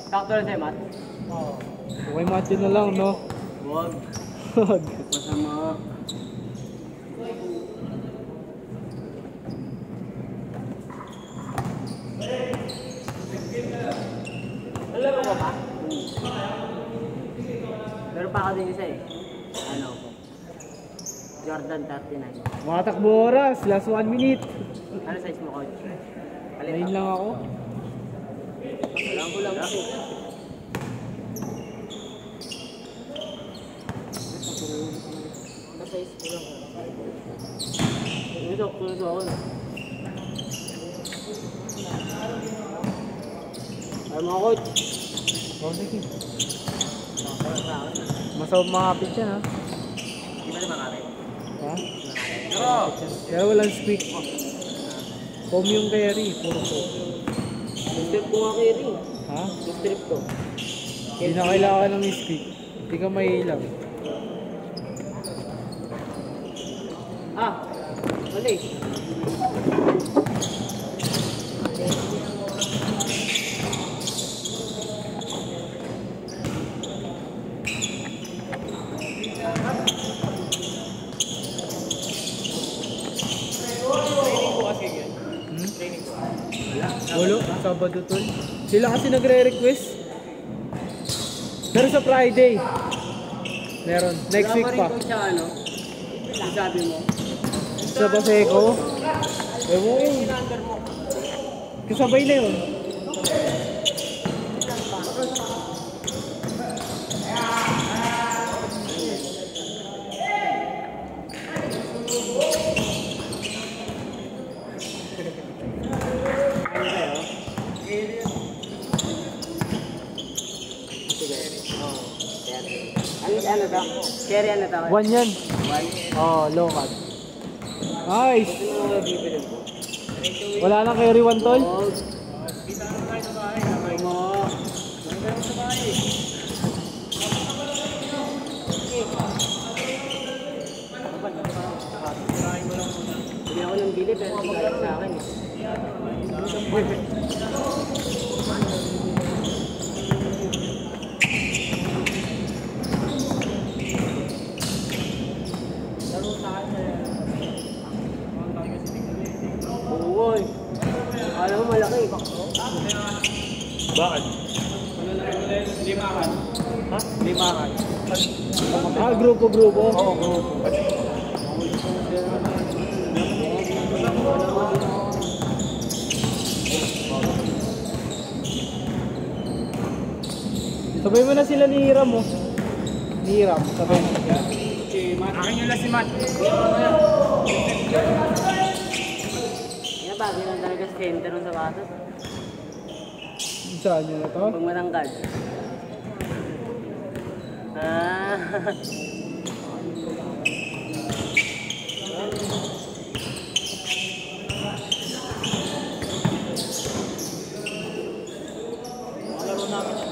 Sakto na sa'yo, Matt? Oo. Okay, Matt, yun na lang, no? Huwag. Huwag. Masama. Alam mo ba? Meron pa ako din isa eh. Ano po? Jordan 39. Mga takbo oras, last 1 minute. Ano size mo, coach? Line lang ako. Alam ko lang kasi. Size ko lang. Ito ako na. Ay mga coach. Oh, sige. Masawag makapit yan, ha? Di ba naman kami? Ha? Pero walang squeak. Foam yung carry, puro foam. Strip ko nga kayo rin. Ha? Strip ko. Hindi na kailangan ng squeak. Hindi ka mahilang. Ah! Mali! Walo, Sabado tol. Sila kasi nagre-request. Pero sa Friday. Meron. Next week pa. Wala pa rin siya ano? Sabi mo? Sa Paseco. Ewan ko. Kasabay na yun. Ano to? Cherry ano to? 1 yan. Oh, low cut. Nice. Wala nang carry 1 tol. Kita na tayo sa bahay. Sabay mo. Sabay mo sa bahay. Bili ako ng bili pero galit sa akin eh. Uy! Alam mo malaki. Bakit? Limahan. Ha? Limahan. Ah, grupo-grupo. Oo, grupo. Sabay mo na sila ni Hiram mo. Ni Hiram, sabay mo. Akin yung last si Matt. Yan bagay lang talaga sa center ng sapatos. Saan nyo na to? Pag matangkad. Ah. Laro namin yan.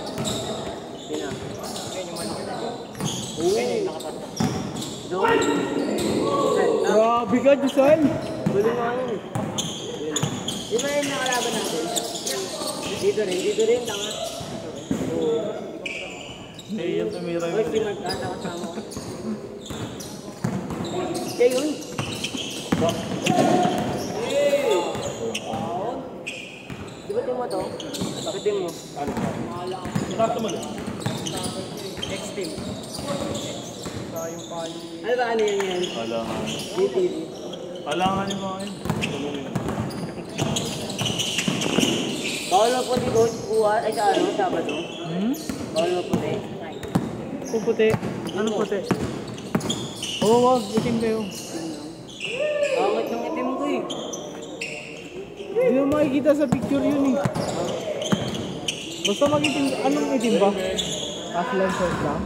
Sino? Ngayon yung manok. Oo. Ngayon yung nakapasta. Doon. Grabe ka, Diyan! Gulo nga yun. Di ba yung nakalaban natin? Dito rin, tanga. Eh, yung tumira Oy, si Mark, kasama ko. Kaya yun. Di ba team mo to? Sa team mo? Ano? Nakata mo lang. Next team. Tayong pali. Ano ba ano yan? Alangan. DTV. Alangan yung mga yun. Bawal mo puti coach, kuha, ay sa ano, Sabado. Bawal mo puti. Kung puti. Anong puti? Oo, wag. Itim kayo. Bakit yung itim ko eh? Hindi mo makikita sa picture yun eh. Basta mag-itim. Anong itim ba? Aslan short lang?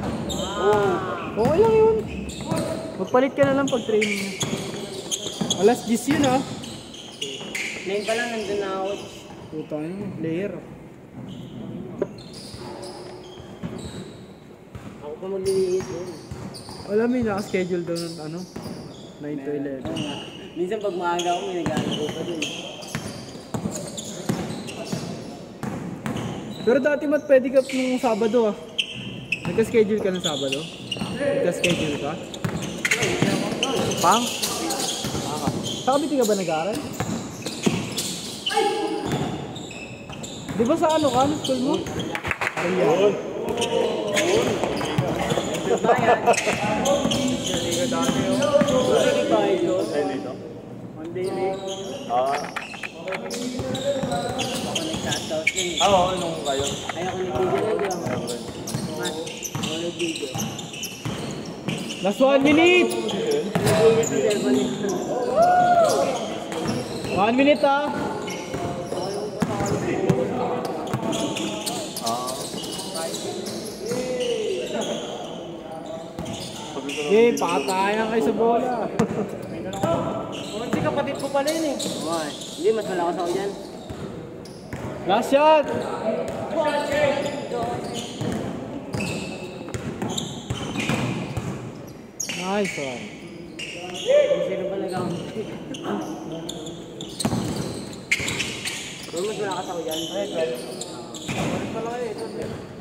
Oo. Okay lang yun. Magpalit ka na lang pag training mo. Alas 10 yun ah. Ngayon pa lang nandun na ako. Puta yun, player. Ako pa maglilinis doon. Alam mo yung nakaschedule doon ng ano? 9 to 11. Oo nga. Minsan pag maaga ako, may nag-ano ko pa dun. Pero dati mat pwede ka nung Sabado ah. Nagka-schedule ka ng Sabado? Nagka-schedule ka? Pang? Sa Cavite ka ba nag-aaral? Di ba sa ano ka? Ano school mo? Ayan. Bayan. Hindi ba ito? Ay, dito. Monday week. Ah. Ako nag-shoutout yun. Oo, nung kayo. Ayoko nag-video lang, di ba? Mas, ako nag-video. Last 1 minute! Nag-ingat yung cellphone nito. 1 minute ah! Okay, patayan kayo sa bola. Hindi kapatid ko pala yun eh. Hindi, mas malakas ako dyan. Last shot! Nice one. Sino ba nag-ako? Pero mas malakas ako dyan.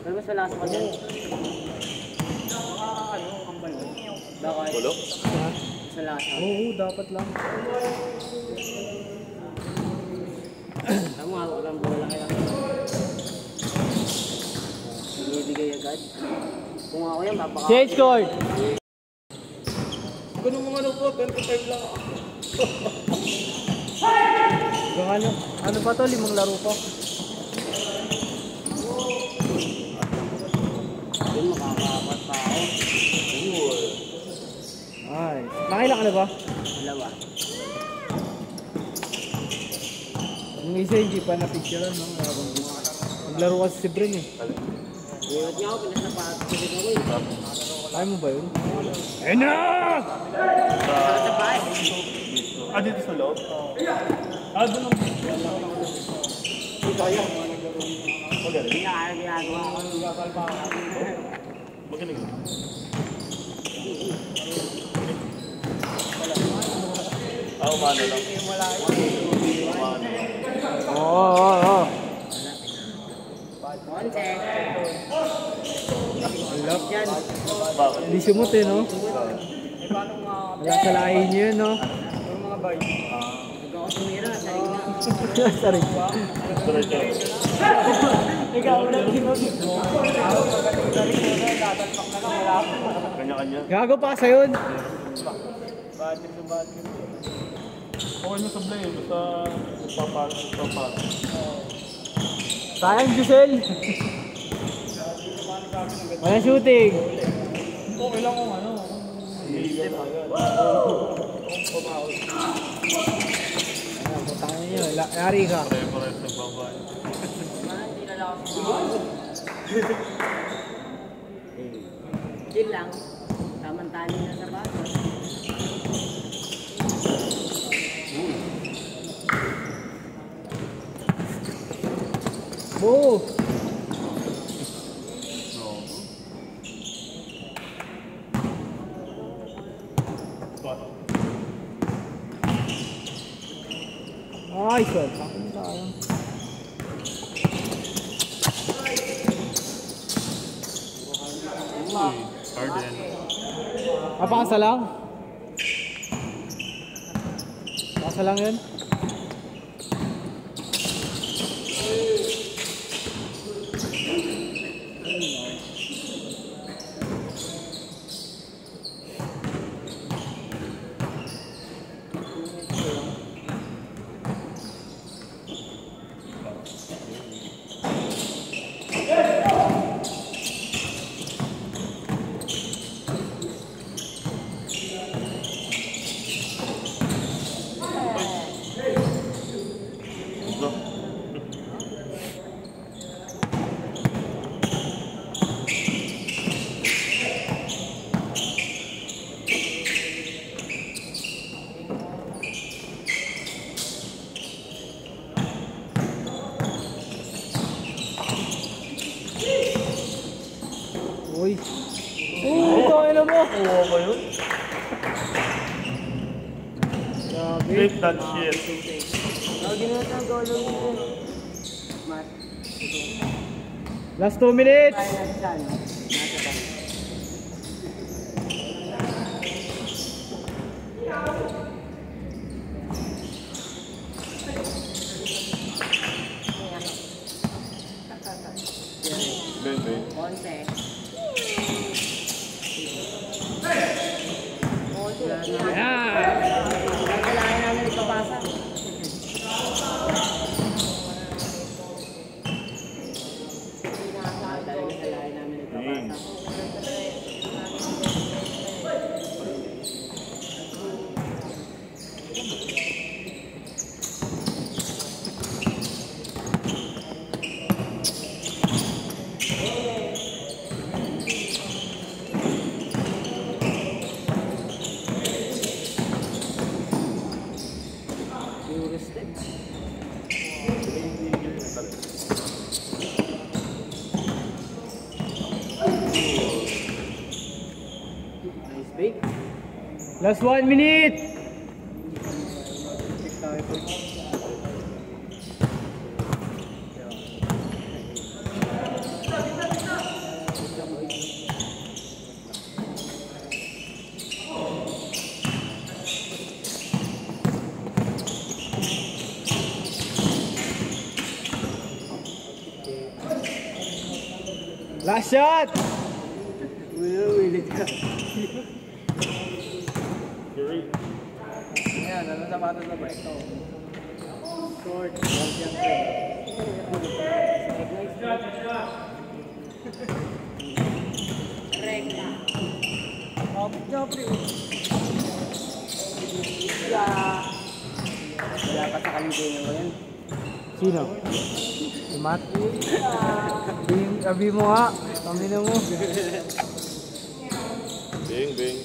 Pero mas malakas ako dyan. Bakit? Ulo? Mas malakas ako. Oo, dapat lang. Alam mo, ako lang bola kaya. Binibigay agad. Kung ako yan, mapaka... Change court! Ganun mga ano po, 25 lang ako. Yung ano pa to? 5 laro pa. Yun, makakapat pa ako. Nice. Nakailan ka na ba? Dalawa. Yung isa hindi pa na-picturean, no? Naglaro kasi si Bren eh. Iwat niya ako, pinasapatos ko din ako eh. Kaya mo ba yun? Ayun na! Sa bahay. Ah, dito sa loob? Ah, doon ang... Kaya. Magaling. Hindi na kaya ginagawa ko. Magaling. Ah, umano lang. Umano lang. Oo. Konse. Lap. Yan. Bakit? Hindi sumot eh, no? Wala sa lahi niyo yun, no? Huwag ako tumira, sarig na. Sorry. Diretso. Ikaw ulit ginugit. Kanya-kanya. Gago pa sa yun. Okay na sablay eh. Basta papasok. Sayang, Giselle. Walang shooting. Okay lang kung ano. Putangin niyo, yari ka. Pare-pares nagbabay. Hindi na lang ako. Chill lang. Samantali na sa baso. Oo. Nice one. Takin tayo. Garden. Pakasa lang. Pakasa lang yun. Uy. Ito, ano mo? Oo ba yun? Grabe. Flip that shit. Ginawa ng golo nito. Mat. Last 2 minutes. Bayan natin siya, no? Nasa ba? Ben, Ben. Konti. Yan. Kailangan namin ipapasa. Talaga kailangan namin ipapasa. Puro steps. Nice bake. Last 1 minute. Last shot. Wilit ka. Curry. Ayan, ano sapatos na ba ito? Short. Long Rekta. Jopri. Wala pa sa kalibin mo yan. Sino? Si Matt? Sabi mo nga. Sabi na mo. Bing, Bing.